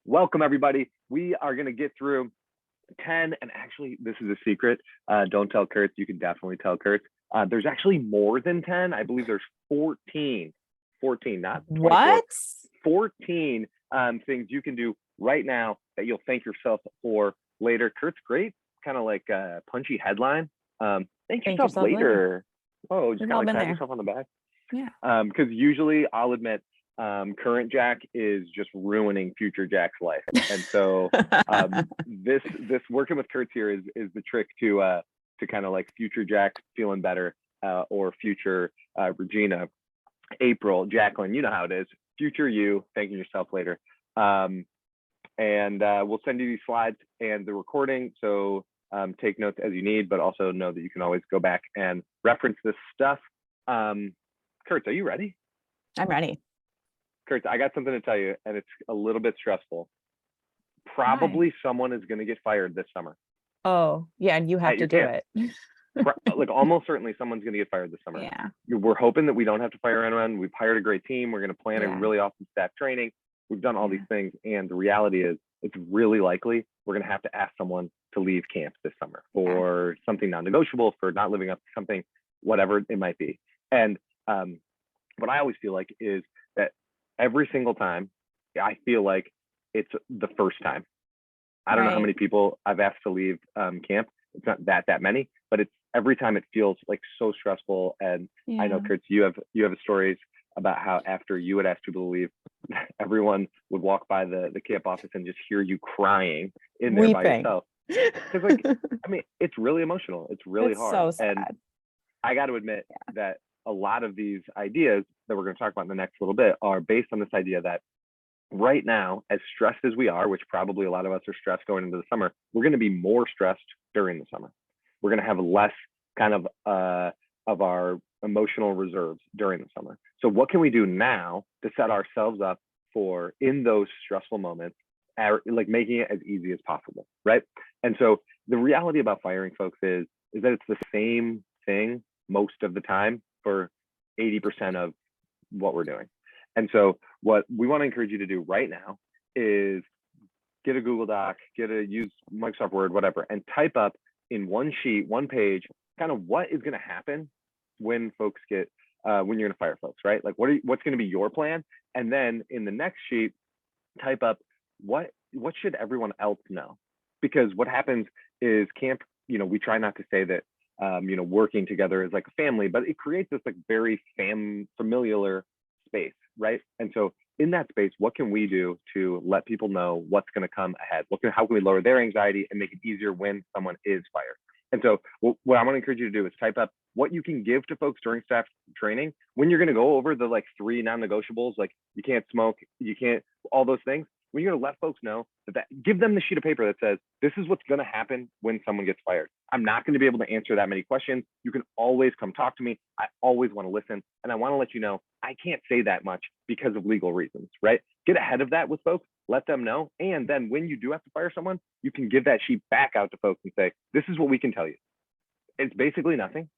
Welcome, everybody. We are going to get through 10, and actually, this is a secret. Don't tell Kurt. You can definitely tell Kurt. There's actually more than 10. I believe there's 14, not 24. What? 14 things you can do right now that you'll thank yourself for later. Kurt's great, kind of like a punchy headline. Thank yourself later. Oh, just kind of like pat yourself on the back. Yeah. Because usually I'll admit, current Jack is just ruining future Jack's life, and so this working with Kurt's here is the trick to kind of like future Jack feeling better, or future Regina, April, Jacqueline, you know how it is. Future you thanking yourself later, and we'll send you these slides and the recording. So take notes as you need, but also know that you can always go back and reference this stuff. Kurt, are you ready? I'm ready. Kurt, I got something to tell you, and it's a little bit stressful. Probably someone is going to get fired this summer. Oh, yeah, and you have to do it. Like almost certainly someone's going to get fired this summer. Yeah. We're hoping that we don't have to fire anyone. We've hired a great team. We're going to plan a really awesome staff training. We've done all these things, and the reality is it's really likely we're going to have to ask someone to leave camp this summer for something non-negotiable, for not living up to something, whatever it might be. And what I always feel like is that every single time, I feel like it's the first time. I don't know how many people I've asked to leave camp. It's not that many, but it's every time it feels like so stressful. And I know, Kurt, you have stories about how after you would ask people to leave, everyone would walk by the camp office and just hear you crying in there by yourself. Because, like, I mean, it's really emotional. It's really hard. So sad. And I got to admit that a lot of these ideas that we're going to talk about in the next little bit are based on this idea that right now, as stressed as we are, which probably a lot of us are stressed going into the summer, we're going to be more stressed during the summer. We're going to have less kind of our emotional reserves during the summer. So what can we do now to set ourselves up for, in those stressful moments, like making it as easy as possible, right? And so the reality about firing folks is that it's the same thing most of the time for 80% of what we're doing. And so what we want to encourage you to do right now is get a Google Doc, use Microsoft Word, whatever, and type up in one sheet, one page, kind of what is going to happen when folks get, when you're going to fire folks, right? Like what's going to be your plan? And then in the next sheet, type up what should everyone else know? Because what happens is camp, we try not to say that, working together is like a family, but it creates this like very familiar space, right? And so in that space, what can we do to let people know what's going to come ahead? How can we lower their anxiety and make it easier when someone is fired? And so what I want to encourage you to do is type up what you can give to folks during staff training when you're going to go over the like 3 non-negotiables, like you can't smoke, you can't, all those things. When you're going to let folks know that give them the sheet of paper that says, this is what's going to happen when someone gets fired. I'm not going to be able to answer that many questions. You can always come talk to me. I always want to listen. And I want to let you know, I can't say that much because of legal reasons, right? Get ahead of that with folks, let them know. And then when you do have to fire someone, you can give that sheet back out to folks and say, this is what we can tell you. It's basically nothing,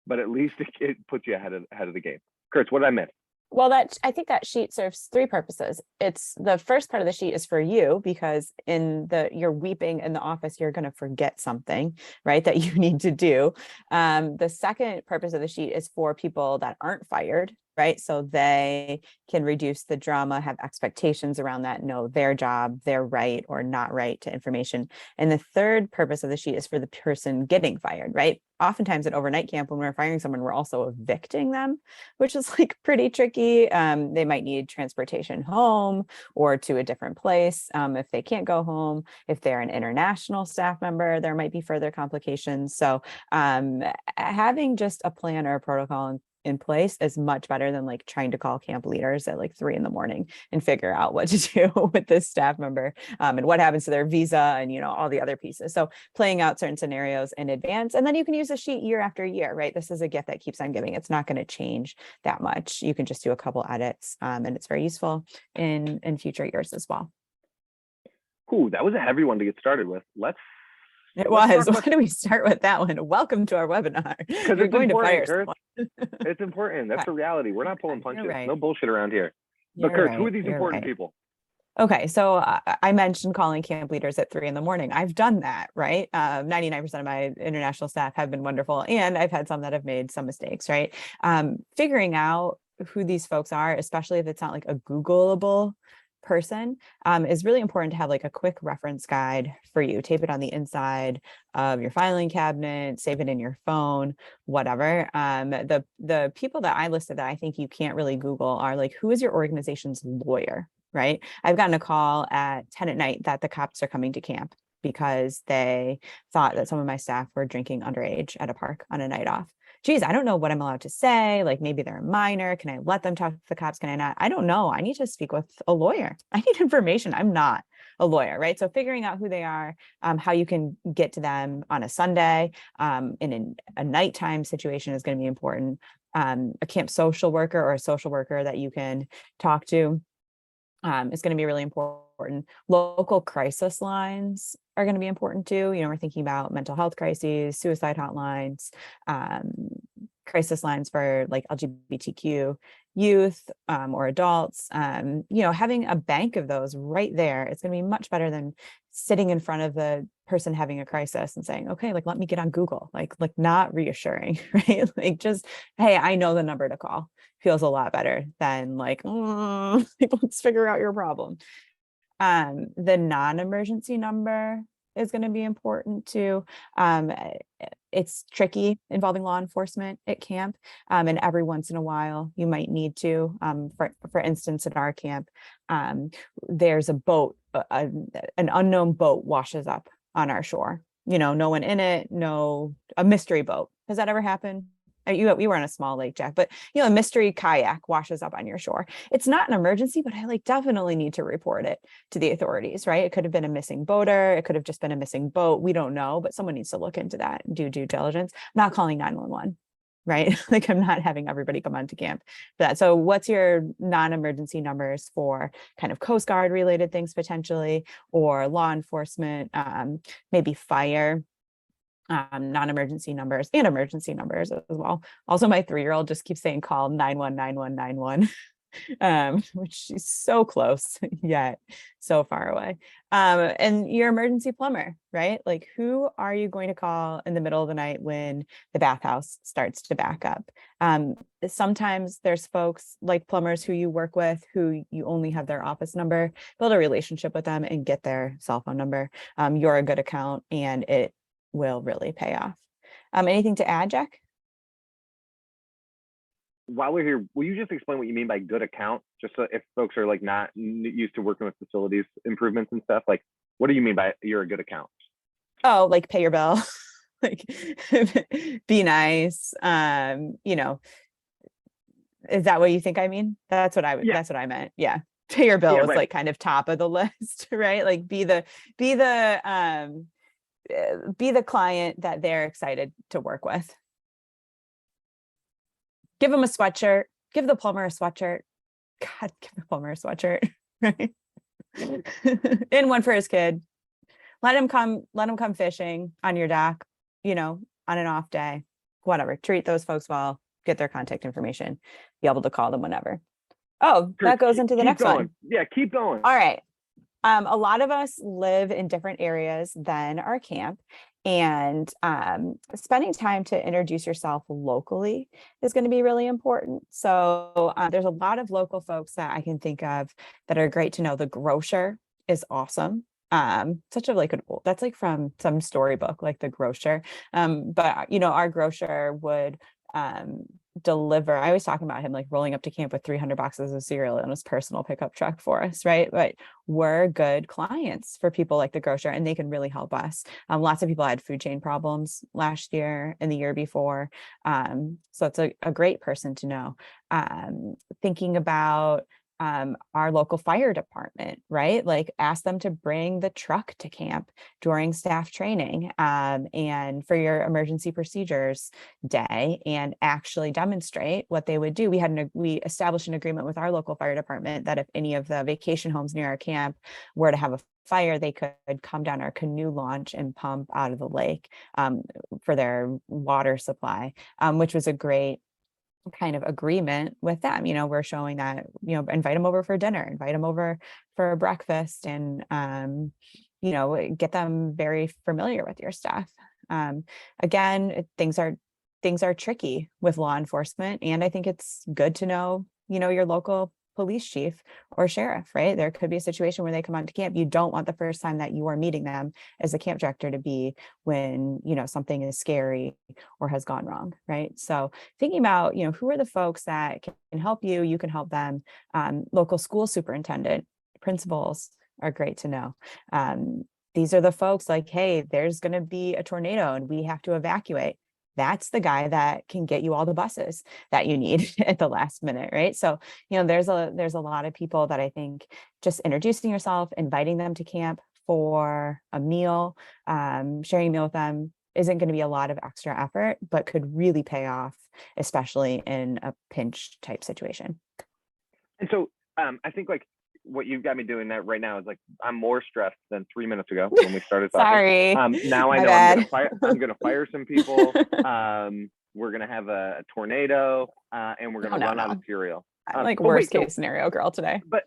but at least it puts you ahead of the game. Kurt, what did I miss? Well, I think that sheet serves 3 purposes. It's the first part of the sheet is for you, because you're weeping in the office, you're going to forget something, right, that you need to do. The second purpose of the sheet is for people that aren't fired, right? So they can reduce the drama, have expectations around that, know their job, they're right or not right to information. And the third purpose of the sheet is for the person getting fired, right? Oftentimes at overnight camp, when we're firing someone, we're also evicting them, which is like pretty tricky. They might need transportation home or to a different place. If they can't go home, if they're an international staff member, there might be further complications. So having just a plan or a protocol in place is much better than like trying to call camp leaders at like 3 a.m. and figure out what to do with this staff member, and what happens to their visa and, all the other pieces. So playing out certain scenarios in advance, and then you can use a sheet year after year, right? This is a gift that keeps on giving. It's not going to change that much. You can just do a couple edits, and it's very useful in future years as well. Cool. That was a heavy one to get started with. It was. Why do we start with that one? Welcome to our webinar. Because it's going to fire someone. It's important. That's the reality. We're not pulling punches. Right. No bullshit around here. But Kurt, who are these important people? Okay, so I mentioned calling camp leaders at 3 a.m. I've done that, right? 99% of my international staff have been wonderful, and I've had some that have made some mistakes, right? Figuring out who these folks are, especially if it's not like a Googleable person, is really important to have like a quick reference guide for you. Tape it on the inside of your filing cabinet, save it in your phone, whatever. The people that I listed that I think you can't really Google are like, who is your organization's lawyer? Right. I've gotten a call at 10 at night that the cops are coming to camp because they thought that some of my staff were drinking underage at a park on a night off. Geez, I don't know what I'm allowed to say. Like maybe they're a minor. Can I let them talk to the cops? Can I not? I don't know. I need to speak with a lawyer. I need information. I'm not a lawyer, right? So figuring out who they are, how you can get to them on a Sunday, in a nighttime situation is going to be important. A camp social worker or a social worker that you can talk to is going to be really important. Local crisis lines are going to be important too. You know, we're thinking about mental health crises, suicide hotlines, crisis lines for like LGBTQ youth or adults. You know, having a bank of those right there, it's going to be much better than sitting in front of the person having a crisis and saying, okay, like, let me get on Google, like not reassuring, right? Like just, hey, I know the number to call. Feels a lot better than like, oh, let's figure out your problem. The non-emergency number is going to be important too. It's tricky involving law enforcement at camp. And every once in a while you might need to, for instance, at our camp, there's a boat, an unknown boat washes up on our shore, you know, no one in it, a mystery boat. Has that ever happened? We were on a small lake, Jack, but you know, a mystery kayak washes up on your shore. It's not an emergency, but I like definitely need to report it to the authorities, right? It could have been a missing boater. It could have just been a missing boat. We don't know, but someone needs to look into that and do due diligence. I'm not calling 911, right? Like I'm not having everybody come onto camp for that. So what's your non-emergency numbers for kind of Coast Guard related things potentially, or law enforcement, maybe fire, non-emergency numbers and emergency numbers as well. Also, my 3-year-old just keeps saying call 9119191, which she's so close yet so far away. And your emergency plumber, right? Like who are you going to call in the middle of the night when the bathhouse starts to back up? Sometimes there's folks like plumbers who you work with who you only have their office number. Build a relationship with them and get their cell phone number. You're a good account and it will really pay off. Anything to add, Jack? While we're here, will you just explain what you mean by good account? Just so if folks are like not used to working with facilities improvements and stuff, like what do you mean by you're a good account? Oh, like pay your bill, like be nice. You know, is that what you think I mean? That's what Yeah. that's what I meant. Yeah. Pay your bill Yeah, is right. like kind of top of the list, right? Like be the client that they're excited to work with. Give them a sweatshirt. Give the plumber a sweatshirt. God, give the plumber a sweatshirt, right? And one for his kid. Let him come fishing on your dock, you know, on an off day, whatever. Treat those folks well, get their contact information, be able to call them whenever. Oh, that goes into the Keep next going. one. Yeah, keep going. All right. A lot of us live in different areas than our camp, and spending time to introduce yourself locally is going to be really important. So there's a lot of local folks that I can think of that are great to know. The grocer is awesome. Such a that's like from some storybook, like the grocer. But you know, our grocer would deliver. I was talking about him like rolling up to camp with 300 boxes of cereal in his personal pickup truck for us, right? But we're good clients for people like the grocer, and they can really help us. Lots of people had food chain problems last year and the year before. So it's a great person to know. Thinking about our local fire department, right? Like ask them to bring the truck to camp during staff training and for your emergency procedures day, and actually demonstrate what they would do. We established an agreement with our local fire department that if any of the vacation homes near our camp were to have a fire, they could come down our canoe launch and pump out of the lake for their water supply, which was a great kind of agreement with them. We're showing that, invite them over for dinner, invite them over for breakfast, and, get them very familiar with your stuff. Again, things are tricky with law enforcement. And I think it's good to know, your local police chief or sheriff, right? There could be a situation where they come onto camp. You don't want the first time that you are meeting them as a camp director to be when, something is scary or has gone wrong, right? So thinking about, who are the folks that can help you, you can help them. Local school superintendent, principals are great to know. These are the folks like, hey, there's going to be a tornado and we have to evacuate. That's the guy that can get you all the buses that you need at the last minute, right? So, there's a lot of people that I think just introducing yourself, inviting them to camp for a meal, sharing a meal with them isn't going to be a lot of extra effort, but could really pay off, especially in a pinch type situation. And so I think like what you've got me doing that right now is like, I'm more stressed than 3 minutes ago when we started talking. Sorry. Now I know I'm gonna fire some people. We're gonna have a tornado, and we're gonna run out of cereal. I'm like worst case scenario girl today. But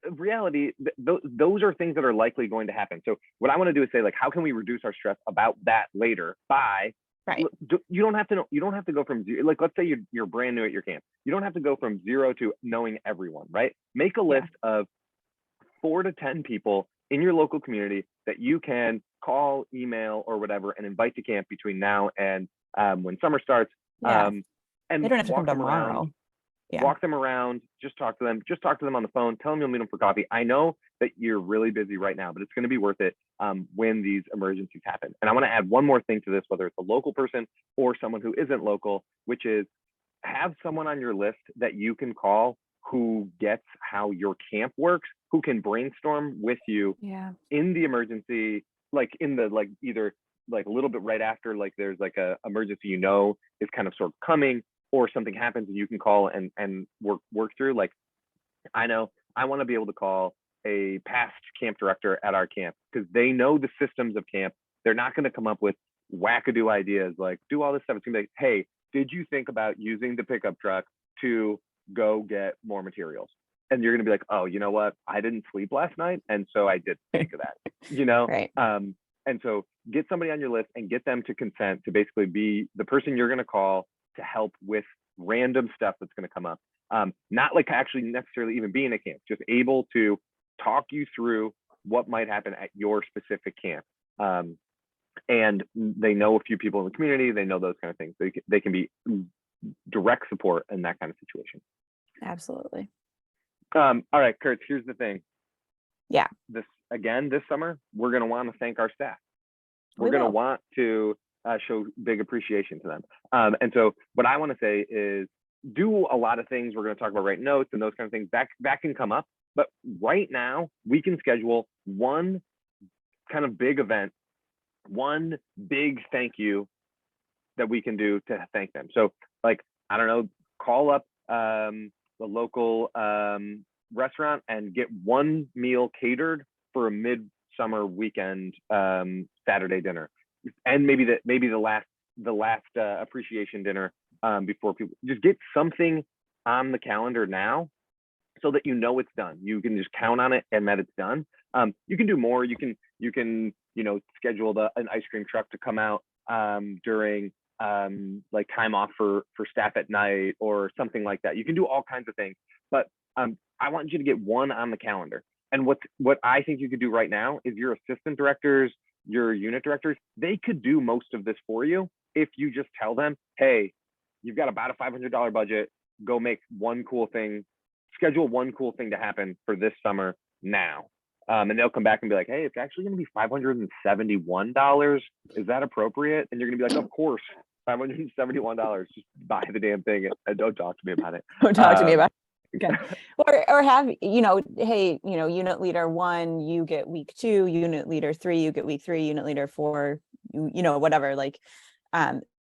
reality, those are things that are likely going to happen. So what I want to do is say, like, how can we reduce our stress about that later by, right? You don't have to go from zero. Like, let's say you're brand new at your camp. You don't have to go from zero to knowing everyone, right? Make a list of 4 to 10 people in your local community that you can call, email, or whatever, and invite to camp between now and when summer starts. And they don't have to come tomorrow. Walk them around, just talk to them on the phone, tell them you'll meet them for coffee. I know that you're really busy right now, but it's going to be worth it when these emergencies happen. And I want to add one more thing to this, whether it's a local person or someone who isn't local, which is have someone on your list that you can call who gets how your camp works, who can brainstorm with you in the emergency, like in the, like either like a little bit right after, like there's like a emergency, is kind of sort of coming, or something happens and you can call and work through. Like, I know I want to be able to call a past camp director at our camp because they know the systems of camp. They're not going to come up with wackadoo ideas like do all this stuff. It's going to be like, hey, did you think about using the pickup truck to go get more materials? And you're going to be like, oh, you know what? I didn't sleep last night. And so I did think of that, Right. And so get somebody on your list and get them to consent to basically be the person you're going to call to help with random stuff that's going to come up. Not like actually necessarily even being a camp, just able to talk you through what might happen at your specific camp. And they know a few people in the community, they know those kind of things. They can be direct support in that kind of situation. Absolutely. All right, Kurt, here's the thing. Yeah. This summer, we're going to want to thank our staff. We're going to want to show big appreciation to them. And so what I want to say is do a lot of things. We're going to talk about write notes and those kind of things. That can come up. But right now, we can schedule one kind of big event, one big thank you that we can do to thank them. So like, I don't know, call up the local restaurant and get one meal catered for a midsummer weekend Saturday dinner, and maybe the last appreciation dinner before people. Just get something on the calendar now so that it's done. You can just count on it and that it's done. You can do more. You can schedule an ice cream truck to come out during like time off for staff at night or something like that. You can do all kinds of things, but I want you to get one on the calendar. And what I think you could do right now is your assistant directors, your unit directors, they could do most of this for you if you just tell them, hey, you've got about a $500 budget, go make one cool thing, schedule one cool thing to happen for this summer now. And they'll come back and be like, hey, it's actually going to be $571. Is that appropriate? And you're going to be like, of course, $571. Just buy the damn thing and don't talk to me about it. Don't talk to me about it. Okay. Or have, hey, unit leader 1, you get week 2, unit leader 3, you get week 3, unit leader 4, whatever. Like,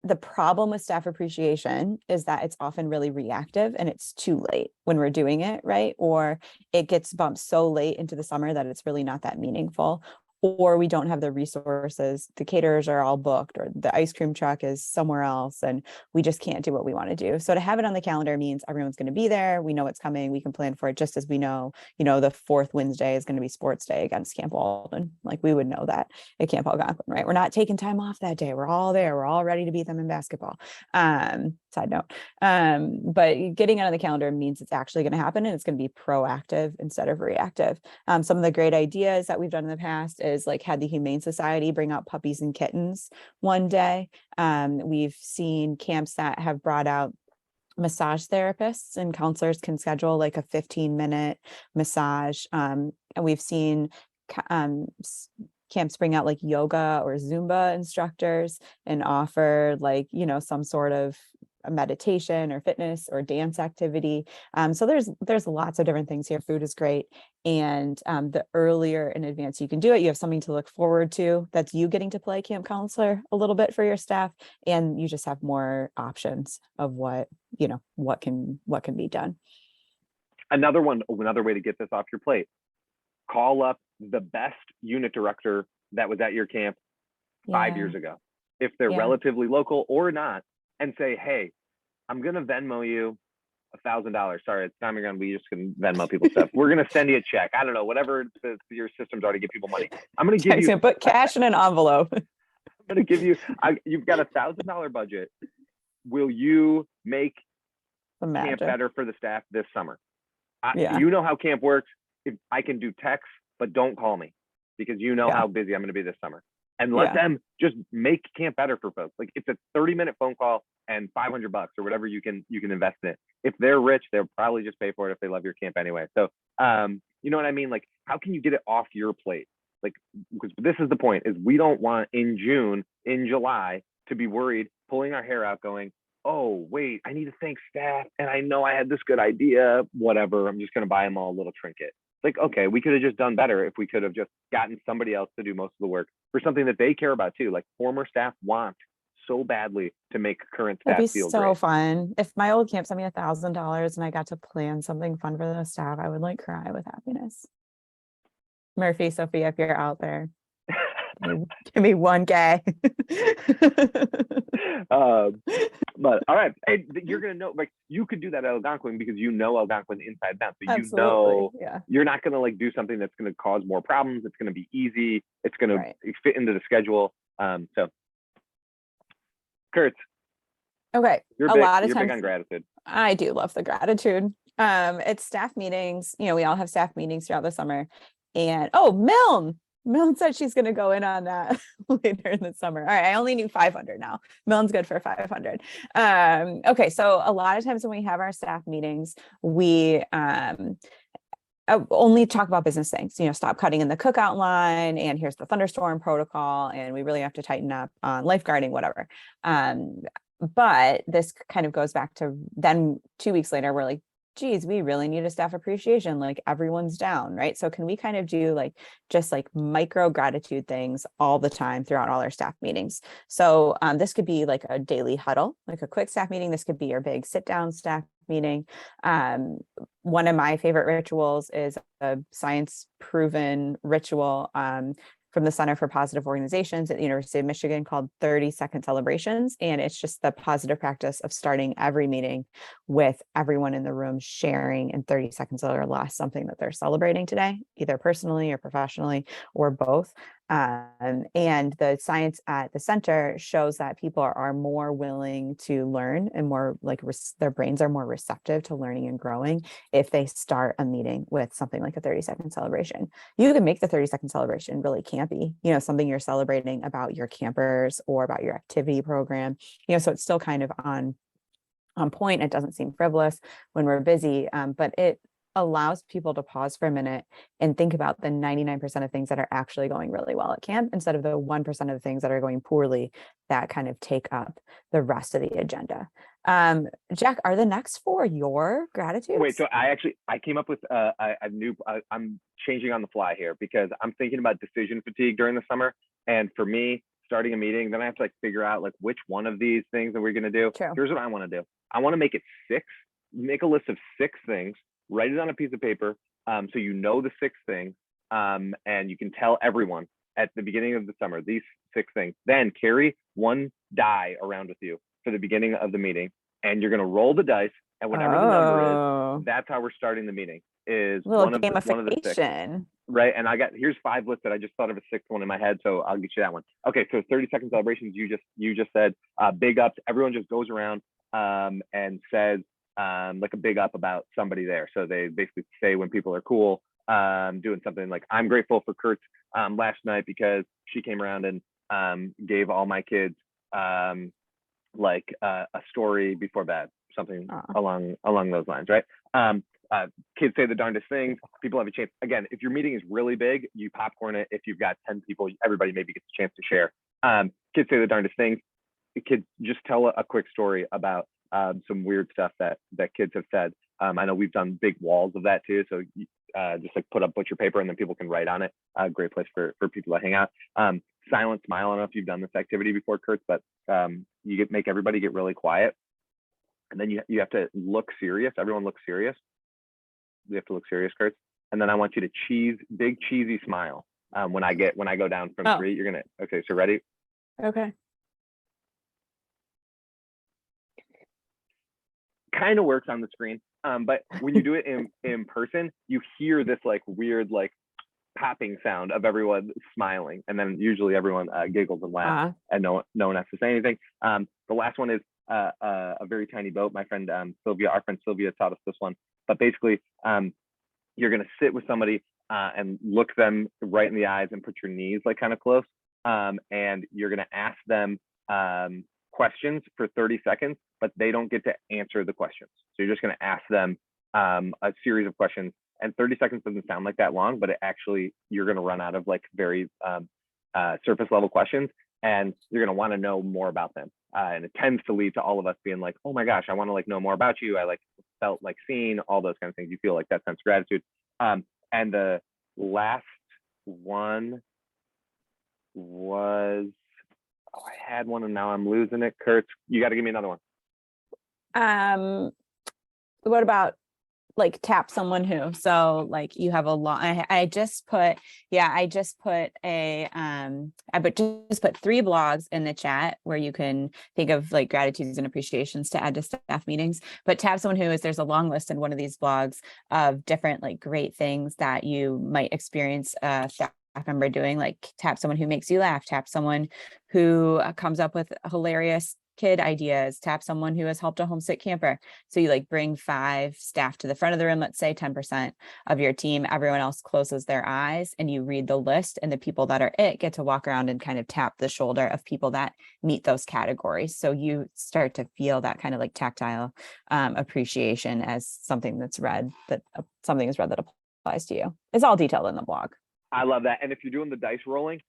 the problem with staff appreciation is that it's often really reactive and it's too late when we're doing it, right? Or it gets bumped so late into the summer that it's really not that meaningful. or we don't have the resources. The caterers are all booked, or the ice cream truck is somewhere else, and we just can't do what we want to do. So to have it on the calendar means everyone's going to be there. We know it's coming. We can plan for it, just as we know, the fourth Wednesday is going to be sports day against Camp Walden. Like, we would know that at Camp Algonquin, right? We're not taking time off that day. We're all there. We're all ready to beat them in basketball. Side note. But getting it on the calendar means it's actually going to happen, and it's going to be proactive instead of reactive. Some of the great ideas that we've done in the past is like had the Humane Society bring out puppies and kittens one day. We've seen camps that have brought out massage therapists, and counselors can schedule like a 15-minute massage. And we've seen camps bring out like yoga or Zumba instructors and offer like, some sort of a meditation or fitness or dance activity. So there's lots of different things here. Food is great. And the earlier in advance you can do it, you have something to look forward to. That's you getting to play camp counselor a little bit for your staff. And you just have more options of what can be done. Another way to get this off your plate: call up the best unit director that was at your camp 5 years ago, if they're relatively local or not, and say, hey, I'm going to Venmo you $1,000. Sorry, it's time again. We just can Venmo people stuff. We're going to send you a check. I don't know, whatever your systems are to give people money. I'm going to give you put cash in an envelope. I'm going to give you, you've got $1,000 budget. Will you make camp better for the staff this summer? You know how camp works. If I can do text, but don't call me, because how busy I'm going to be this summer. And let them just make camp better for folks. Like, it's a 30-minute phone call and $500 or whatever you can invest in it. If they're rich, they'll probably just pay for it if they love your camp anyway. So, you know what I mean? Like, how can you get it off your plate? Like, because this is the point: is we don't want in June, in July, to be worried, pulling our hair out, going, oh, wait, I need to thank staff, and I know I had this good idea, whatever, I'm just going to buy them all a little trinket. Like, okay, we could have just done better if we could have just gotten somebody else to do most of the work for something that they care about too. Like, former staff want so badly to make current staff feel so great. Fun. If my old camp sent me $1,000 and I got to plan something fun for the staff, I would like cry with happiness. Murphy, Sophia, if you're out there, give me 1K. But all right, hey, you're gonna know, like, you could do that at Algonquin because you know Algonquin inside and out. So you're not gonna like do something that's gonna cause more problems. It's gonna be easy. It's gonna fit into the schedule. So, Kurt. Okay. You're big on gratitude. I do love the gratitude. It's staff meetings. We all have staff meetings throughout the summer. And Milne said she's going to go in on that later in the summer. All right, I only need 500 now. Milne's good for 500. Okay, so a lot of times when we have our staff meetings, we only talk about business things. Stop cutting in the cookout line, and here's the thunderstorm protocol, and we really have to tighten up on lifeguarding, whatever. But this kind of goes back to then 2 weeks later, we're like, geez, we really need a staff appreciation. Like, everyone's down, right? So can we kind of do just micro gratitude things all the time throughout all our staff meetings? So this could be like a daily huddle, like a quick staff meeting. This could be your big sit down staff meeting. One of my favorite rituals is a science proven ritual from the Center for Positive Organizations at the University of Michigan called 30-second celebrations. And it's just the positive practice of starting every meeting with everyone in the room sharing in 30 seconds or less something that they're celebrating today, either personally or professionally or both. And the science at the center shows that people are more willing to learn and more their brains are more receptive to learning and growing if they start a meeting with something like a 30-second celebration. You can make the 30-second celebration really campy, something you're celebrating about your campers or about your activity program, so it's still kind of on point. It doesn't seem frivolous when we're busy, but it allows people to pause for a minute and think about the 99% of things that are actually going really well at camp instead of the 1% of the things that are going poorly that kind of take up the rest of the agenda. Jack, are the next 4 your gratitudes? Wait, so I came up with I'm changing on the fly here because I'm thinking about decision fatigue during the summer. And for me, starting a meeting, then I have to figure out which one of these things that we're going to do. True. Here's what I want to do. I want to make it 6, make a list of 6 things, write it on a piece of paper. So the 6 things, and you can tell everyone, at the beginning of the summer, these 6 things. Then carry 1 die around with you for the beginning of the meeting, and you're going to roll the dice, and whatever the number is, that's how we're starting the meeting. Is little one of the 6, right? And here's 5 lists that I just thought of a 6th one in my head, so I'll get you that one. Okay, so 30-second celebrations. You just said big ups. Everyone just goes around and says like a big up about somebody there. So they basically say when people are cool, doing something like, I'm grateful for Kurt's last night because she came around and gave all my kids like a story before bed, something along those lines, right? Kids say the darndest things. People have a chance. Again, if your meeting is really big, you popcorn it. If you've got 10 people, everybody maybe gets a chance to share. Kids say the darndest things. Kids just tell a quick story about some weird stuff that kids have said. I know we've done big walls of that too. So just like put up butcher paper and then people can write on it. Great place for people to hang out. Silent smile. I don't know if you've done this activity before, Kurt, but you make everybody get really quiet. And then you have to look serious. Everyone looks serious. You have to look serious, Kurt. And then I want you to big cheesy smile. When I go down from 3, you're gonna, okay, so ready? Okay. Kind of works on the screen. But when you do it in person, you hear this like weird, like popping sound of everyone smiling. And then usually everyone giggles and laughs and no one has to say anything. The last one is a very tiny boat. My friend our friend Sylvia taught us this one. But basically, you're gonna sit with somebody and look them right in the eyes and put your knees like kind of close. And you're gonna ask them questions for 30 seconds, but they don't get to answer the questions. So you're just gonna ask them a series of questions. And 30 seconds doesn't sound like that long, but you're gonna run out of like very surface level questions, and you're gonna want to know more about them. And it tends to lead to all of us being like, oh my gosh, I want to like know more about you. I like felt like seen, all those kind of things. You feel like that sense of gratitude. And the last one was, I had one and now I'm losing it. Kurt, you got to give me another one. What about like tap someone who? So like you have a lot. I just put I just put 3 blogs in the chat where you can think of like gratitudes and appreciations to add to staff meetings. But tap someone who is, there's a long list in one of these blogs of different like great things that you might experience staff member doing, like tap someone who makes you laugh, tap someone who comes up with hilarious kid ideas, tap someone who has helped a homesick camper. So you like bring 5 staff to the front of the room, let's say 10% of your team, everyone else closes their eyes and you read the list, and the people that are get to walk around and kind of tap the shoulder of people that meet those categories. So you start to feel that kind of like tactile appreciation as something that's read, that something is read that applies to you. It's all detailed in the blog. I love that. And if you're doing the dice rolling,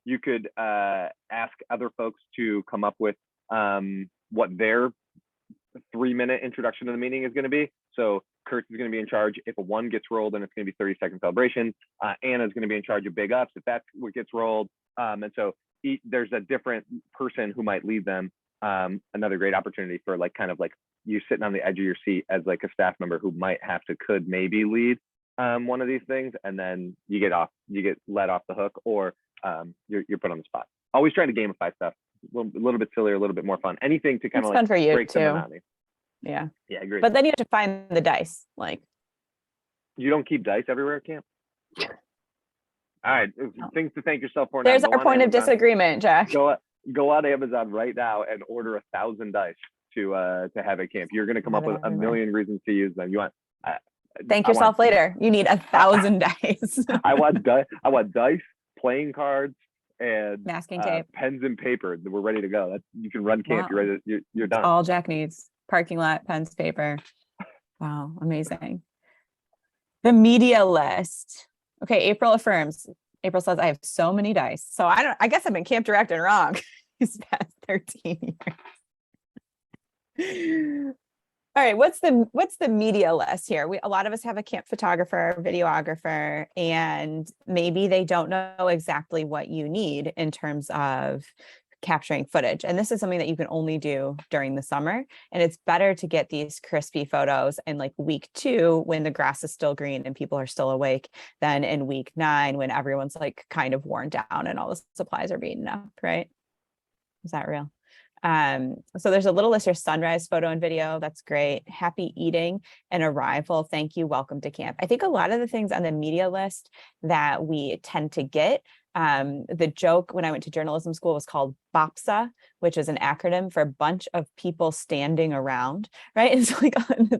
you could ask other folks to come up with what their 3-minute introduction to the meeting is going to be. So Kurt is going to be in charge if a 1 gets rolled, and it's going to be 30-second celebration. Anna is going to be in charge of big ups if that's what gets rolled. And so there's a different person who might lead them. Another great opportunity for like kind of like you sitting on the edge of your seat as like a staff member who could maybe lead one of these things, and then you get let off the hook, or you're put on the spot. Always trying to gamify stuff. A little bit sillier, a little bit more fun. Anything to kind of like break the monotony. Yeah, I agree. But then you have to find the dice. Like, you don't keep dice everywhere at camp. All right, things to thank yourself for. There's our point of disagreement, Jack. Go on Amazon right now and order 1,000 dice to have at camp. You're going to come up with a million reasons to use them. You want thank yourself later. You need 1,000 dice. I want dice, playing cards, and masking tape, pens and paper. We're ready to go. You can run camp. Wow. You're ready. You're done. That's all Jack needs. Parking lot, pens, paper. Wow, amazing. The media list. Okay, April affirms. April says, I have so many dice. So I guess I've been camp directed wrong these past 13 years. All right, what's the media list here? A lot of us have a camp photographer, videographer, and maybe they don't know exactly what you need in terms of capturing footage. And this is something that you can only do during the summer. And it's better to get these crispy photos in like week 2 when the grass is still green and people are still awake than in week 9 when everyone's like kind of worn down and all the supplies are beaten up, right? Is that real? So there's a little list here: sunrise photo and video. That's great. Happy eating and arrival. Thank you. Welcome to camp. I think a lot of the things on the media list that we tend to get, the joke when I went to journalism school was called BOPSA, which is an acronym for a bunch of people standing around, right? It's like,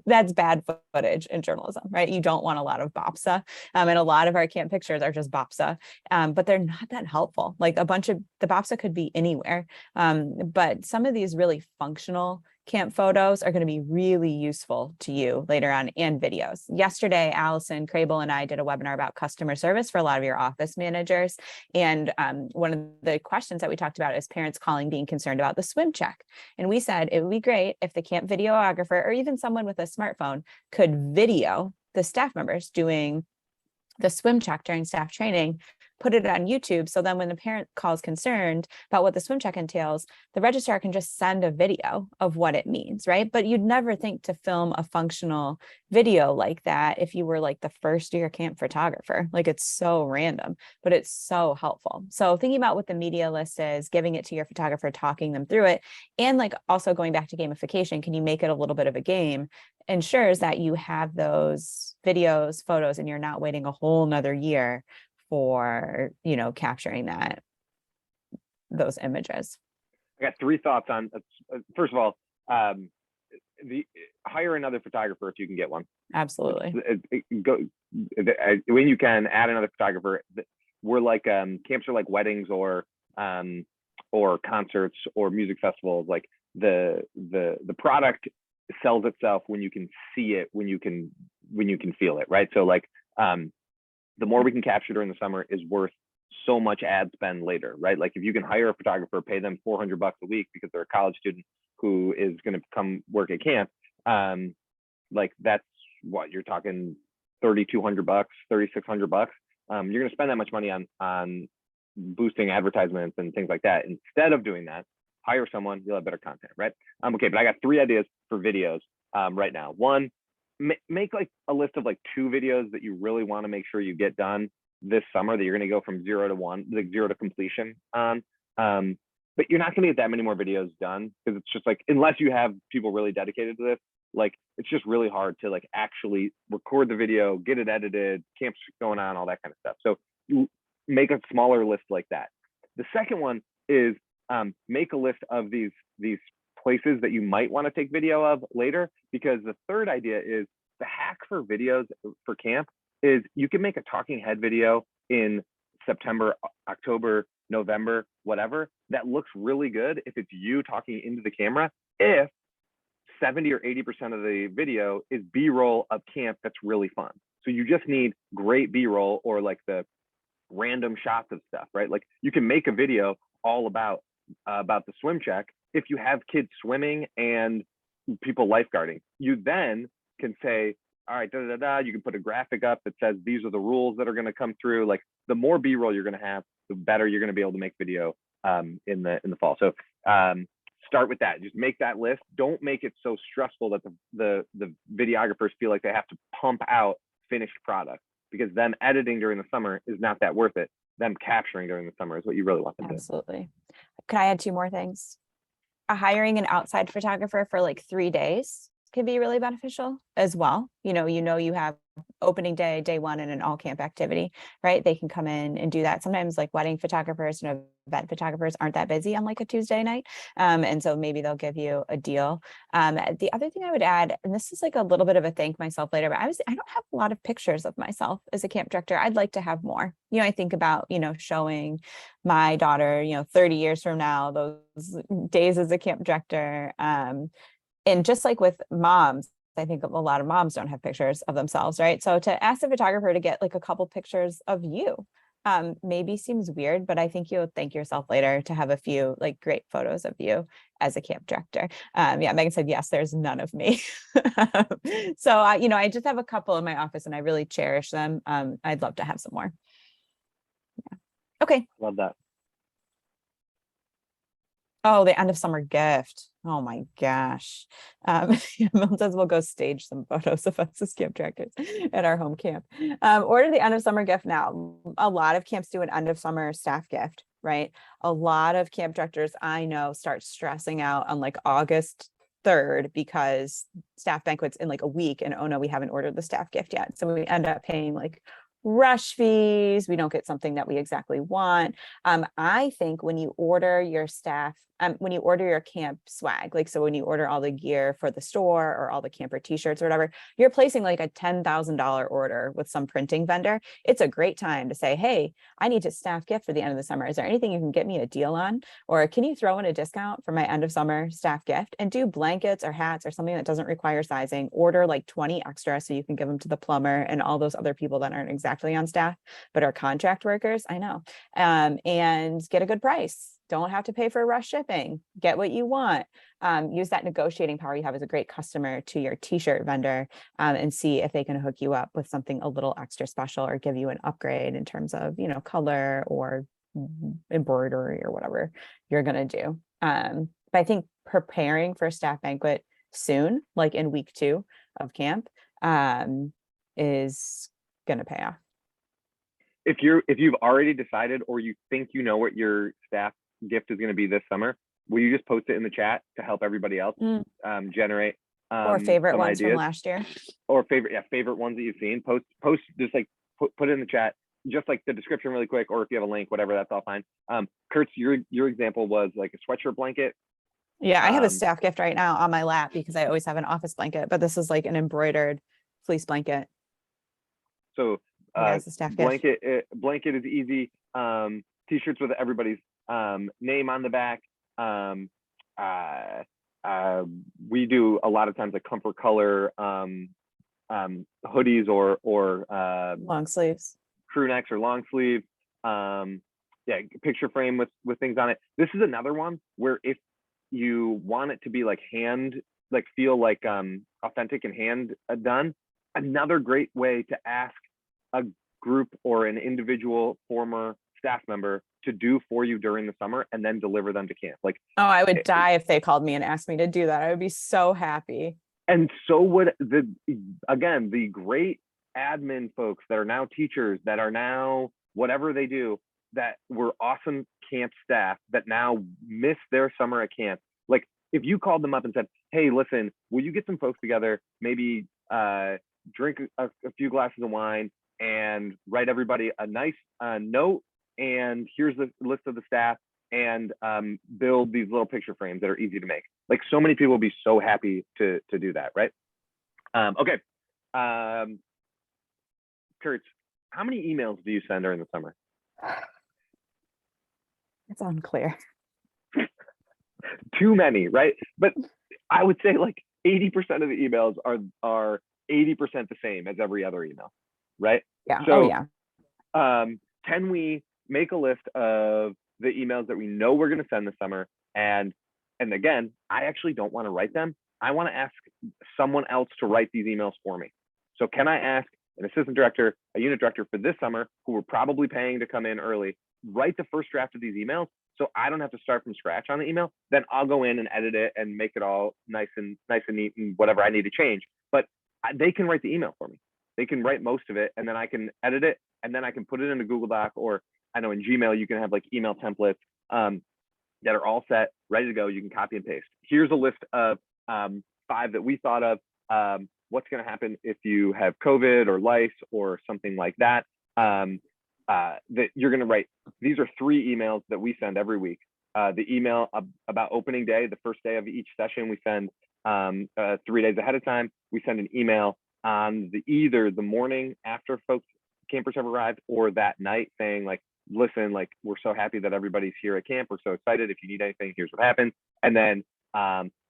that's bad footage in journalism, right? You don't want a lot of BOPSA. And a lot of our camp pictures are just BOPSA, but they're not that helpful. Like a bunch of the BOPSA could be anywhere. But some of these really functional camp photos are going to be really useful to you later on, and videos. Yesterday, Allison Crable and I did a webinar about customer service for a lot of your office managers. And one of the questions that we talked about is parents calling, being concerned about the swim check. And we said it would be great if the camp videographer or even someone with a smartphone could video the staff members doing the swim check during staff training, put it on YouTube. So then when the parent calls concerned about what the swim check entails, the registrar can just send a video of what it means, right? But you'd never think to film a functional video like that if you were like the first year camp photographer. Like, it's so random, but it's so helpful. So thinking about what the media list is, giving it to your photographer, talking them through it, and like also going back to gamification, can you make it a little bit of a game? Ensures that you have those videos, photos, and you're not waiting a whole nother year for, you know, capturing those images. I got 3 thoughts on, first of all, hire another photographer if you can get one. Absolutely. When you can, add another photographer. We're like, camps are like weddings or concerts or music festivals. Like the product sells itself when you can see it, when you can feel it, right? So like, the more we can capture during the summer is worth so much ad spend later, right? Like if you can hire a photographer, pay them $400 a week because they're a college student who is going to come work at camp, like that's what you're talking, $3,200, $3,600. You're going to spend that much money on boosting advertisements and things like that. Instead of doing that, hire someone, you'll have better content, right? Okay, but I got 3 ideas for videos right now. One, make like a list of like 2 videos that you really want to make sure you get done this summer that you're going to go from 0 to 1, like 0 to completion on. But you're not going to get that many more videos done because it's just like, unless you have people really dedicated to this, like it's just really hard to like actually record the video, get it edited, camps going on, all that kind of stuff. So you make a smaller list like that. The second one is make a list of these places that you might want to take video of later, because the third idea is the hack for videos for camp is you can make a talking head video in September, October, November, whatever, that looks really good if it's you talking into the camera, if 70 or 80% of the video is B-roll of camp that's really fun. So you just need great B-roll or like the random shots of stuff, right? Like you can make a video all about the swim check if you have kids swimming and people lifeguarding. You then can say, all right, you can put a graphic up that says these are the rules that are going to come through. Like the more B-roll you're going to have, the better you're going to be able to make video in the fall. So start with that. Just make that list. Don't make it so stressful that the videographers feel like they have to pump out finished product, because them editing during the summer is not that worth it. Them capturing during the summer is what you really want them to do. Absolutely. Could I add 2 more things? Hiring an outside photographer for like 3 days can be really beneficial as well. You have opening day, day 1, and an all camp activity, right? They can come in and do that. Sometimes like wedding photographers, event photographers aren't that busy on like a Tuesday night. And so maybe they'll give you a deal. The other thing I would add, and this is like a little bit of a thank myself later, but I don't have a lot of pictures of myself as a camp director. I'd like to have more. I think about, showing my daughter, 30 years from now, those days as a camp director. And just like with moms, I think a lot of moms don't have pictures of themselves, right? So to ask the photographer to get like a couple pictures of you, maybe seems weird, but I think you'll thank yourself later to have a few like great photos of you as a camp director. Yeah, Megan said, yes, there's none of me. So, I just have a couple in my office and I really cherish them. I'd love to have some more. Yeah. Okay. Love that. Oh, the end of summer gift. Oh my gosh. Mom says we'll go stage some photos of us as camp directors at our home camp. Order the end of summer gift now. A lot of camps do an end of summer staff gift, right? A lot of camp directors I know start stressing out on like August 3rd because staff banquets in like a week, and oh no, we haven't ordered the staff gift yet. So we end up paying like rush fees. We don't get something that we exactly want. I think when you order your staff, when you order your camp swag, like, so when you order all the gear for the store or all the camper t-shirts or whatever, you're placing like a $10,000 order with some printing vendor. It's a great time to say, hey, I need a staff gift for the end of the summer. Is there anything you can get me a deal on? Or can you throw in a discount for my end of summer staff gift? And do blankets or hats or something that doesn't require sizing. Order like 20 extra so you can give them to the plumber and all those other people that aren't exactly on staff, but are contract workers. I know. And get a good price. Don't have to pay for rush shipping. Get what you want. Use that negotiating power you have as a great customer to your t-shirt vendor, and see if they can hook you up with something a little extra special or give you an upgrade in terms of, you know, color or embroidery or whatever you're going to do. But I think preparing for a staff banquet soon, like in week 2 of camp, is going to pay off. If you've already decided, or you think you know what your staff gift is going to be this summer, will you just post it in the chat to help everybody else generate or favorite ones ideas from last year, or favorite ones that you've seen? Post just like put it in the chat, just like the description really quick, or if you have a link, whatever, that's all fine. Kurt's, your example was like a sweatshirt blanket. Yeah, I have a staff gift right now on my lap because I always have an office blanket, but this is like an embroidered fleece blanket. So That's a staff blanket gift. Blanket is easy. T-shirts with everybody's name on the back. We do a lot of times like comfort color hoodies or Long sleeves, crew necks or long sleeve. Yeah, picture frame with things on it. This is another one where if you want it to be like feel like authentic and hand done, another great way to ask a group or an individual former staff member to do for you during the summer and then deliver them to camp. Like, oh, I would die if they called me and asked me to do that. I would be so happy. And so would the great admin folks that are now teachers, that are now whatever they do, that were awesome camp staff that now miss their summer at camp. Like, if you called them up and said, hey, listen, will you get some folks together, maybe drink a few glasses of wine and write everybody a nice note, and here's the list of the staff, and build these little picture frames that are easy to make. Like, so many people will be so happy to do that, right? Okay. Kurt, how many emails do you send during the summer? It's unclear. Too many, right? But I would say like 80% of the emails are 80% the same as every other email, right? Yeah. So, oh yeah. Can we make a list of the emails that we know we're going to send this summer? And again, I actually don't want to write them. I want to ask someone else to write these emails for me. So can I ask an assistant director, a unit director for this summer, who we're probably paying to come in early, write the first draft of these emails so I don't have to start from scratch on the email? Then I'll go in and edit it and make it all nice and neat and whatever I need to change. But they can write the email for me. They can write most of it, and then I can edit it, and then I can put it in a Google Doc, or I know in Gmail you can have like email templates that are all set, ready to go. You can copy and paste. Here's a list of 5 that we thought of. What's going to happen if you have COVID or lice or something like that? That you're going to write. These are 3 emails that we send every week. The email about opening day, the first day of each session, we send 3 days ahead of time. We send an email on either the morning after campers have arrived, or that night, saying like, listen, like, we're so happy that everybody's here at camp. We're so excited. If you need anything, here's what happened. And then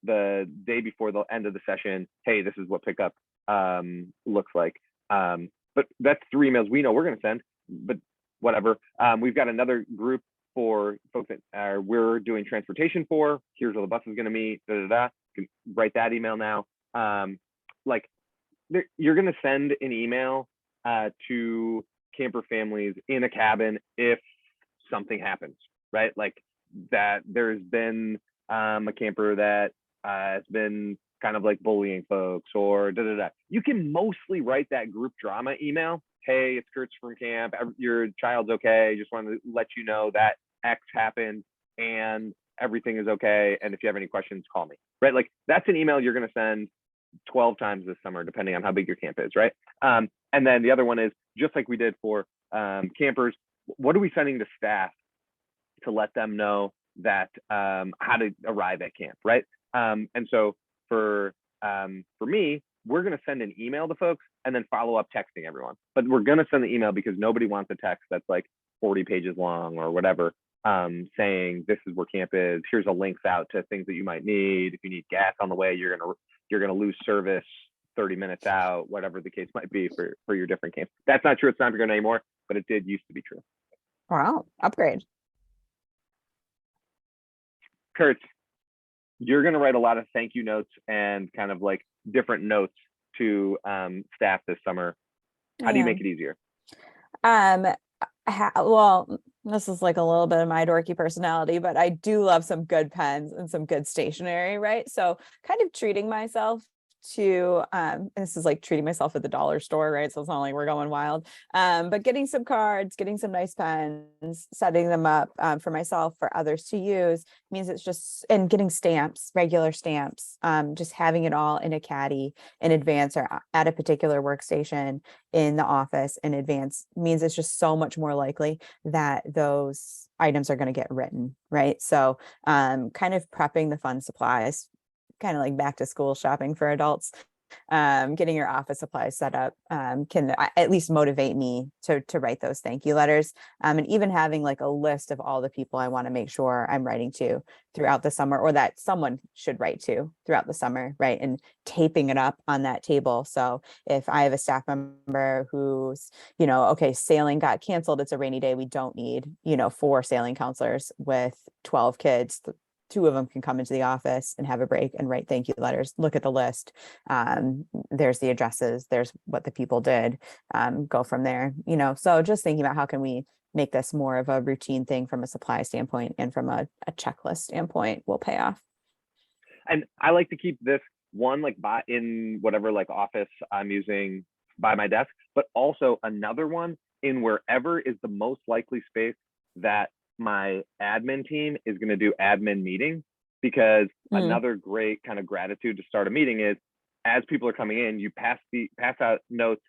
the day before the end of the session, hey, this is what pickup looks like. But that's 3 emails we know we're going to send, but whatever. We've got another group for folks that we're doing transportation for. Here's where the bus is going to meet. You can write that email now. Like, you're going to send an email to camper families in a cabin if something happens, right? Like, that there's been a camper that has been kind of like bullying folks or da da da. You can mostly write that group drama email. Hey, it's Kurtz from camp. Your child's okay. Just wanted to let you know that X happened and everything is okay. And if you have any questions, call me. Right? Like that's an email you're going to send 12 times this summer, depending on how big your camp is. Right? And then the other one is just like we did for campers. What are we sending to staff to let them know that how to arrive at camp? Right? And so for me, we're going to send an email to folks and then follow up texting everyone. But we're going to send the email because nobody wants a text that's like 40 pages long or whatever, saying this is where camp is. Here's a links out to things that you might need. If you need gas on the way, you're gonna lose service 30 minutes out, whatever the case might be for your different camps. That's not true at Stomp Your Gun anymore, but it did used to be true. Wow, upgrade. Kurt, you're going to write a lot of thank you notes and kind of like different notes to staff this summer. How do you make it easier? Well, this is like a little bit of my dorky personality, but I do love some good pens and some good stationery, right? So kind of treating myself to this is like treating myself at the dollar store, right? So it's not like we're going wild, but getting some cards, getting some nice pens, setting them up for myself, for others to use, means it's just, and getting stamps, regular stamps, just having it all in a caddy in advance or at a particular workstation in the office in advance means it's just so much more likely that those items are going to get written, right? So kind of prepping the fun supplies, kind of like back to school shopping for adults, getting your office supplies set up can at least motivate me to write those thank you letters, and even having like a list of all the people I want to make sure I'm writing to throughout the summer, or that someone should write to throughout the summer, right? And taping it up on that table. So if I have a staff member who's, okay, sailing got canceled, it's a rainy day, we don't need 4 sailing counselors with 12 kids. 2 of them can come into the office and have a break and write thank you letters. Look at the list. There's the addresses. There's what the people did. Go from there. So just thinking about how can we make this more of a routine thing from a supply standpoint and from a checklist standpoint will pay off. And I like to keep this one like in whatever like office I'm using by my desk, but also another one in wherever is the most likely space that my admin team is going to do admin meetings, because another great kind of gratitude to start a meeting is as people are coming in, you pass out notes,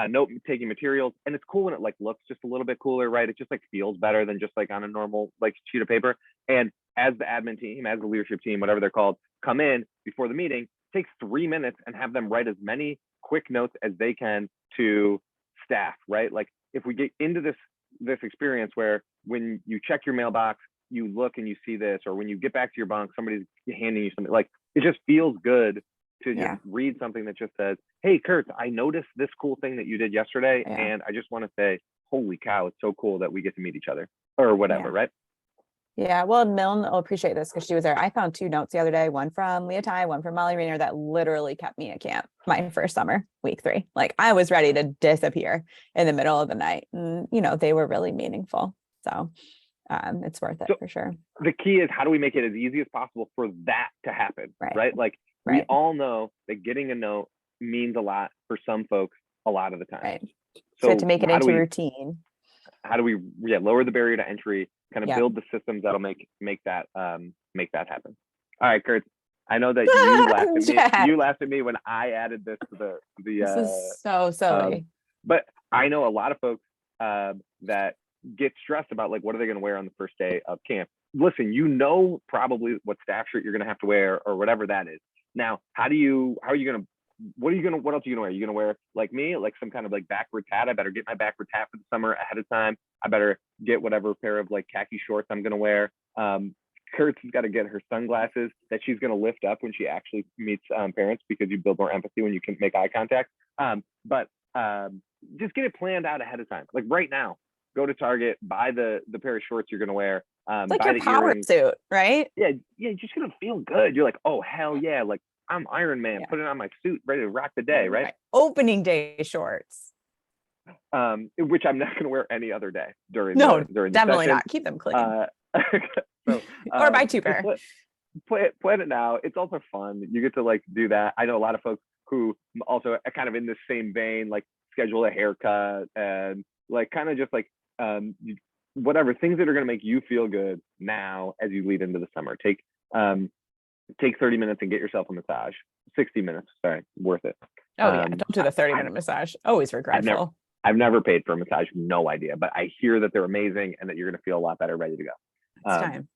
note taking materials, and it's cool when it like looks just a little bit cooler, right? It just like feels better than just like on a normal like sheet of paper. And as the admin team, as the leadership team, whatever they're called, come in before the meeting, takes 3 minutes and have them write as many quick notes as they can to staff, right? Like if we get into this experience where when you check your mailbox, you look and you see this, or when you get back to your bunk, somebody's handing you something, like it just feels good to just read something that just says, hey, Kurt, I noticed this cool thing that you did yesterday. And I just want to say, holy cow, it's so cool that we get to meet each other or whatever, right? Yeah, well, Milne will appreciate this because she was there. I found 2 notes the other day, one from Leah Ty, one from Molly Rayner, that literally kept me at camp my first summer, week 3. Like I was ready to disappear in the middle of the night. And, they were really meaningful. So it's worth it for sure. The key is how do we make it as easy as possible for that to happen, right? Like we all know that getting a note means a lot for some folks a lot of the time. Right. So to make it into routine. How do we lower the barrier to entry, kind of build the systems that'll make that happen? All right, Kurt, I know that you laughed at me when I added this to the this is so silly. But I know a lot of folks that get stressed about like what are they going to wear on the first day of camp. Listen, probably what staff shirt you're going to have to wear or whatever that is. Now, what else are you going to wear? Are you going to wear like me, like some kind of like backward hat? I better get my backward hat for the summer ahead of time. I better get whatever pair of like khaki shorts I'm going to wear. Kurt's got to get her sunglasses that she's going to lift up when she actually meets parents, because you build more empathy when you can make eye contact. But just get it planned out ahead of time. Like right now, go to Target, buy the pair of shorts you're going to wear. It's like buy your power suit, right? Yeah, you're just going to feel good. You're like, oh, hell yeah. Like I'm Iron Man, putting on my suit, ready to rock the day, right? Opening day shorts. Which I'm not going to wear any other day during definitely the session. not. Keep them clean. So Or buy two just pair. plan it now. It's also fun. You get to like do that. I know a lot of folks who also are kind of in the same vein, like schedule a haircut and like kind of just like whatever things that are going to make you feel good now as you lead into the summer. Take 30 minutes and get yourself a massage. 60 minutes, sorry, worth it. Oh yeah, don't do the 30-minute massage. Always regretful. I've never paid for a massage, no idea, but I hear that they're amazing and that you're going to feel a lot better, ready to go. It's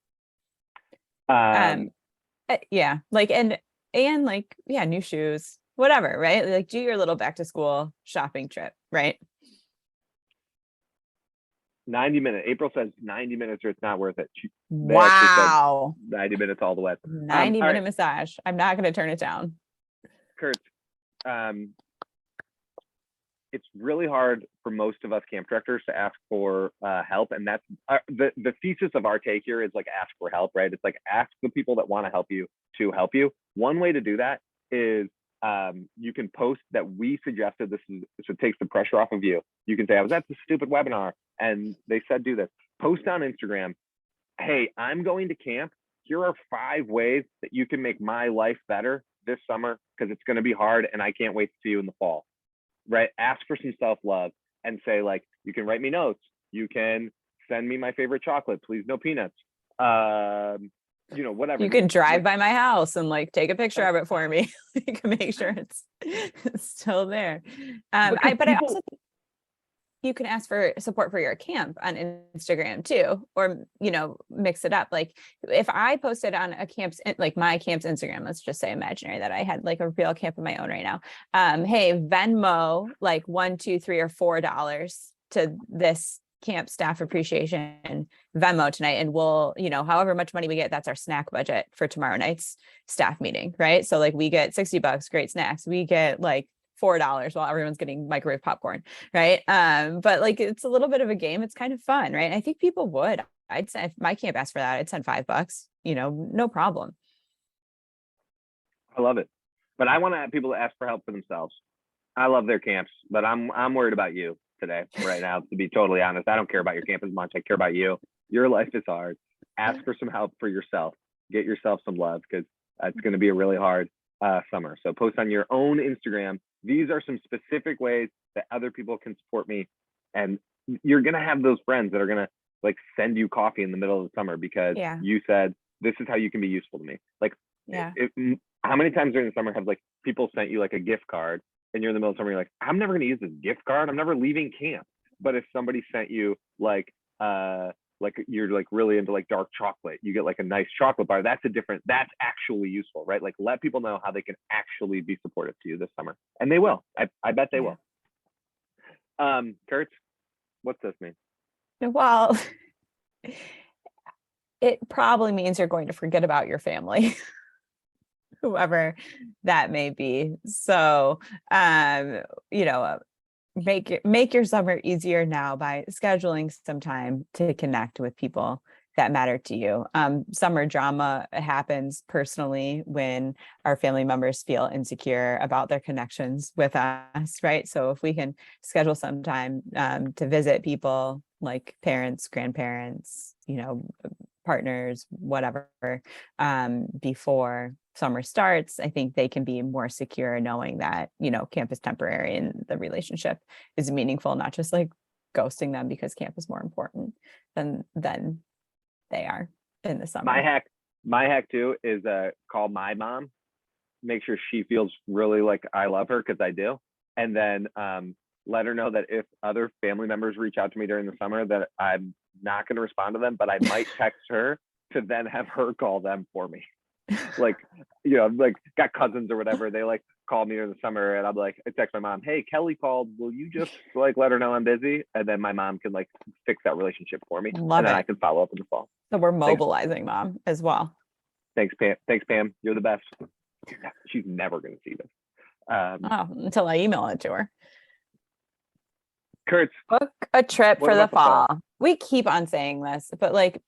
time. Yeah, like and like yeah, new shoes, whatever, right? Like do your little back to school shopping trip, right? 90 minutes. April says 90 minutes or it's not worth it. They actually said Wow. 90 minutes all the way. 90-minute massage. I'm not going to turn it down. Kurt, it's really hard for most of us camp directors to ask for help. And that's the thesis of our take here is like ask for help, right? It's like ask the people that want to help you to help you. One way to do that is you can post that we suggested this is, so it takes the pressure off of you. You can say, I was at this stupid webinar and they said do this. Post on Instagram, hey, I'm going to camp. Here are 5 ways that you can make my life better this summer because it's going to be hard and I can't wait to see you in the fall, right? Ask for some self-love and say like, you can write me notes. You can send me my favorite chocolate, please no peanuts. You know, whatever. You can drive by my house and like take a picture of it for me. You can make sure it's still there. But I also think you can ask for support for your camp on Instagram too, or, you know, mix it up. Like if I posted on a camp's, like my camp's Instagram, let's just say imaginary that I had like a real camp of my own right now. Hey, Venmo, like $1, $2, $3, or $4 to this camp staff appreciation Venmo tonight. And we'll, you know, however much money we get, that's our snack budget for tomorrow night's staff meeting. Right. So like we get $60, great snacks. We get like $4 while everyone's getting microwave popcorn. Right. But like, it's a little bit of a game. It's kind of fun. Right. I think people would, I'd say if my camp asked for that, I'd send $5, you know, no problem. I love it. But I want people to ask for help for themselves. I love their camps, but I'm worried about you today, right now, to be totally honest. I don't care about your camp as much. I care about you. Your life is hard. Ask for some help for yourself. Get yourself some love because it's going to be a really hard summer. So post on your own Instagram. These are some specific ways that other people can support me. And you're going to have those friends that are going to like send you coffee in the middle of the summer because you said, this is how you can be useful to me. Like, how many times during the summer have like people sent you like a gift card and you're in the middle of summer, you're like, I'm never going to use this gift card. I'm never leaving camp. But if somebody sent you like you're like really into like dark chocolate, you get like a nice chocolate bar. That's actually useful, right? Like let people know how they can actually be supportive to you this summer. And they will. I bet they will. Kurt, what's this mean? Well, it probably means you're going to forget about your family. Whoever that may be. So, you know, make your summer easier now by scheduling some time to connect with people that matter to you. Summer drama happens personally when our family members feel insecure about their connections with us, right? So if we can schedule some time to visit people like parents, grandparents, you know, partners, whatever, before summer starts, I think they can be more secure knowing that, you know, camp is temporary and the relationship is meaningful, not just like ghosting them because camp is more important than they are in the summer. My hack too is call my mom, make sure she feels really like I love her because I do. And then let her know that if other family members reach out to me during the summer that I'm not going to respond to them, but I might text her to then have her call them for me. Like, you know, like got cousins or whatever, they like call me in the summer and I'm like, I text my mom, hey, Kelly called, will you just like let her know I'm busy? And then my mom can like fix that relationship for me. And then I can follow up in the fall. So we're mobilizing mom as well. Thanks, Pam. You're the best. She's never going to see this. Until I email it to her. Kurt, book a trip for the fall. We keep on saying this, but like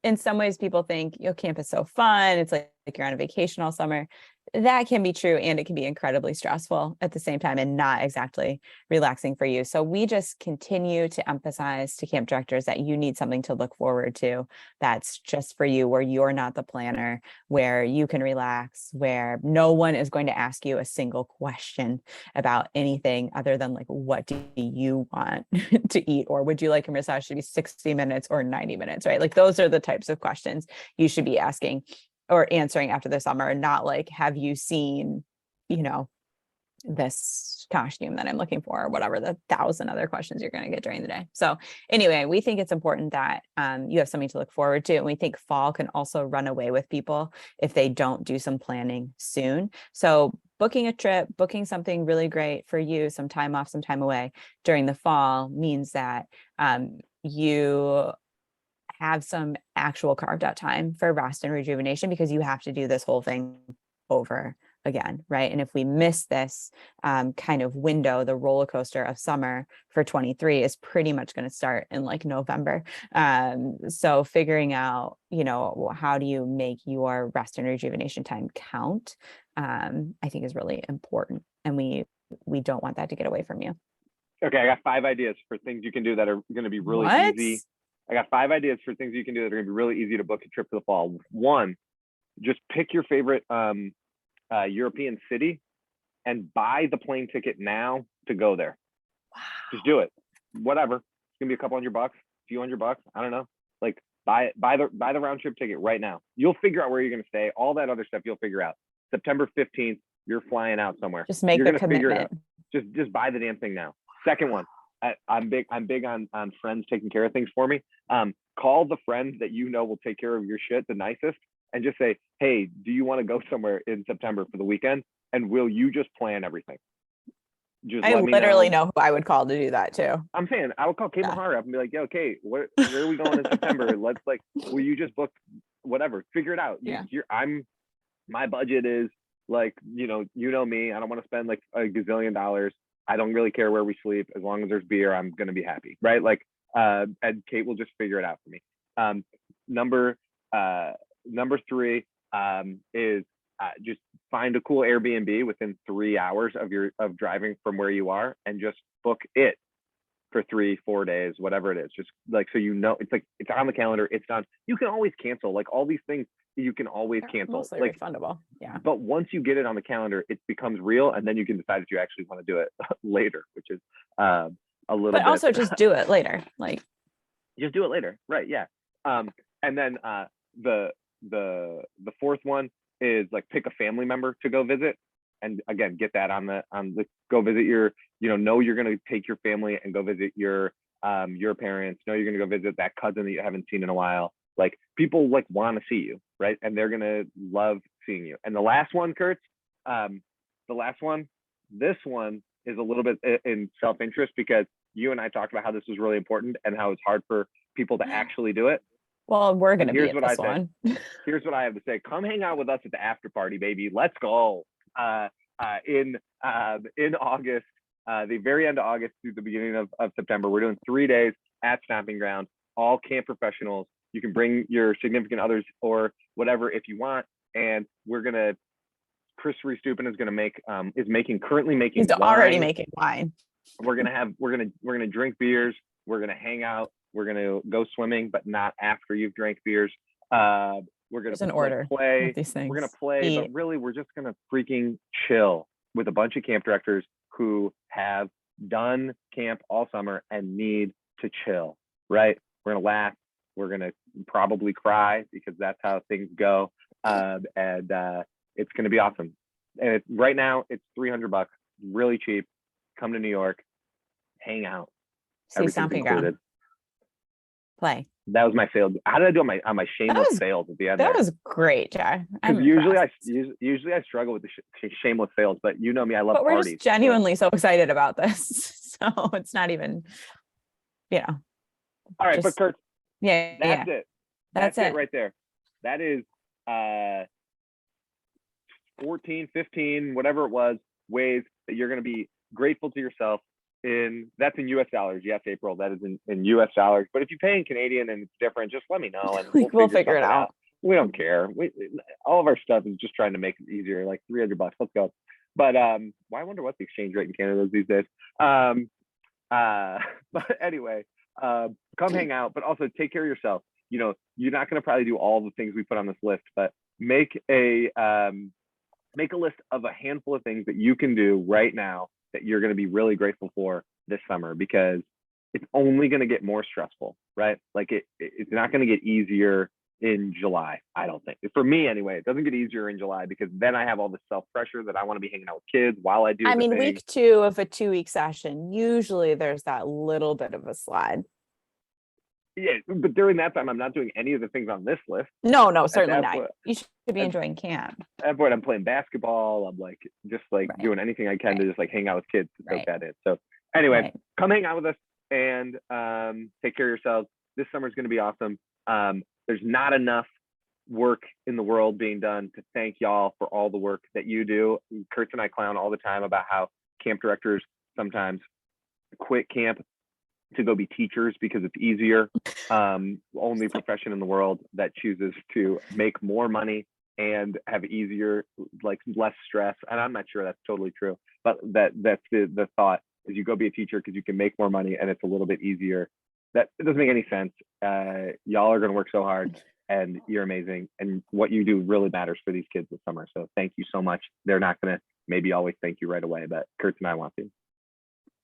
in some ways people think, camp is so fun. It's like you're on a vacation all summer. That can be true, and it can be incredibly stressful at the same time and not exactly relaxing for you. So we just continue to emphasize to camp directors that you need something to look forward to that's just for you, where you're not the planner, where you can relax, where no one is going to ask you a single question about anything other than like, what do you want to eat? Or would you like a massage to be 60 minutes or 90 minutes, right? Like those are the types of questions you should be asking or answering after the summer, not like, have you seen, this costume that I'm looking for, or whatever the 1,000 other questions you're going to get during the day. So anyway, we think it's important that you have something to look forward to. And we think fall can also run away with people if they don't do some planning soon. So booking a trip, booking something really great for you, some time off, some time away during the fall means that you have some actual carved out time for rest and rejuvenation, because you have to do this whole thing over again, right? And if we miss this kind of window, the roller coaster of summer for 23 is pretty much going to start in like November. So figuring out, how do you make your rest and rejuvenation time count, I think is really important. And we don't want that to get away from you. Okay, I got 5 ideas for things you can do that are going to be really easy. I got 5 ideas for things you can do that are going to be really easy to book a trip for the fall. 1, just pick your favorite European city and buy the plane ticket now to go there. Wow. Just do it. Whatever. It's gonna be a couple $100, a few $100. I don't know. Like buy the round trip ticket right now. You'll figure out where you're gonna stay. All that other stuff you'll figure out. September 15th, you're flying out somewhere. Just make the commitment. Just buy the damn thing now. Second one. I'm big on friends taking care of things for me. Call the friends that will take care of your shit the nicest, and just say, hey, do you want to go somewhere in September for the weekend? And will you just plan everything? I literally know who I would call to do that too. I'm saying I would call Kate Mahara up and be like, yo, Kate, where are we going in September? Let's will you just book whatever? Figure it out. Yeah. My budget is like, me. I don't want to spend like a gazillion dollars. I don't really care where we sleep. As long as there's beer, I'm going to be happy. Right. Like, and Kate will just figure it out for me. Number 3 is just find a cool Airbnb within 3 hours of driving from where you are, and just book it for 3-4 days, whatever it is. Just like, so it's like, it's on the calendar, it's done. You can always cancel, like all these things you can always cancel. Mostly like refundable. Yeah. But once you get it on the calendar, it becomes real, and then you can decide if you actually want to do it later, which is a little but bit. Also just do it later. Like just do it later. Right. Yeah. And then the 4th one is like pick a family member to go visit, and again, get that on the go visit your, know you're going to take your family and go visit your parents. Know you're going to go visit that cousin that you haven't seen in a while. Like, people like want to see you, right? And they're going to love seeing you. And the last one, Kurtz, this one is a little bit in self-interest, because you and I talked about how this was really important and how it's hard for people to actually do it. Well, we're going to be at this one. Here's what I have to say. Come hang out with us at the after party, baby. Let's go. In August, the very end of August through the beginning of September, we're doing 3 days at Stomping Ground, all camp professionals. You can bring your significant others or whatever if you want. And Chris Restupin is currently making He's wine. already making wine. We're gonna drink beers. We're gonna hang out. We're gonna go swimming, but not after you've drank beers. We're gonna play. We're gonna play, but really, we're just gonna freaking chill with a bunch of camp directors who have done camp all summer and need to chill. Right? We're gonna laugh. We're gonna probably cry, because that's how things go. And it's gonna be awesome. And right now it's $300, really cheap. Come to New York, hang out. See Stomping Ground. Play. That was my failed. How did I do on my shameless fails at the end? That was great, Jack. Usually I struggle with the shameless fails, but you know me, I love parties. We're just genuinely so excited about this, so it's not even, All right, but Kurt, that's it. That's it right there. That is 14, 15, whatever it was, ways that you're going to be grateful to yourself. That's in US dollars. Yes, April, that is in US dollars. But if you pay in Canadian and it's different, just let me know, and we'll figure it out. we don't care. All of our stuff is just trying to make it easier, like $300. Let's go. But why I wonder what the exchange rate in Canada is these days. But anyway, come hang out, but also take care of yourself. You know, you're not going to probably do all the things we put on this list, but make a list of a handful of things that you can do right now that you're going to be really grateful for this summer, because it's only going to get more stressful, right? Like it's not going to get easier in July. I don't think, for me anyway, it doesn't get easier in July, because then I have all this self pressure that I want to be hanging out with kids while I do. I mean, week 2 of a 2-week session, usually there's that little bit of a slide. Yeah, but during that time, I'm not doing any of the things on this list. No, certainly not. You should be enjoying camp. At that point, I'm playing basketball. I'm like just like doing anything I can to just like hang out with kids to soak that in. So anyway, come hang out with us and take care of yourselves. This summer is going to be awesome. There's not enough work in the world being done to thank y'all for all the work that you do. Kurt and I clown all the time about how camp directors sometimes quit camp to go be teachers because it's easier. Only profession in the world that chooses to make more money and have easier, like less stress. And I'm not sure that's totally true, but that's the thought is you go be a teacher because you can make more money and it's a little bit easier. That it doesn't make any sense. Y'all are going to work so hard and you're amazing. And what you do really matters for these kids this summer. So thank you so much. They're not going to maybe always thank you right away, but Kurt and I want to.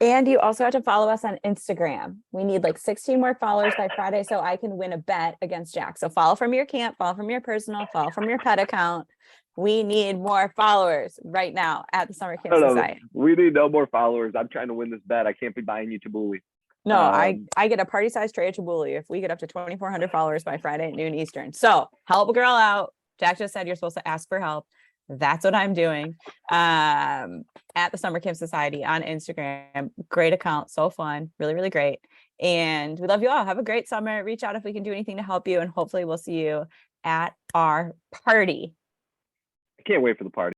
And you also have to follow us on Instagram. We need like 16 more followers by Friday so I can win a bet against Jack. So follow from your camp, follow from your personal, follow from your pet account. We need more followers right now at the Summer Camp Society. We need no more followers. I'm trying to win this bet. I can't be buying you tabbouleh. No, I get a party size tray of tabbouleh if we get up to 2,400 followers by Friday at noon Eastern. So help a girl out. Jack just said you're supposed to ask for help. That's what I'm doing at the Summer Camp Society on Instagram. Great account. So fun. Really, really great. And we love you all. Have a great summer. Reach out if we can do anything to help you. And hopefully we'll see you at our party. I can't wait for the party.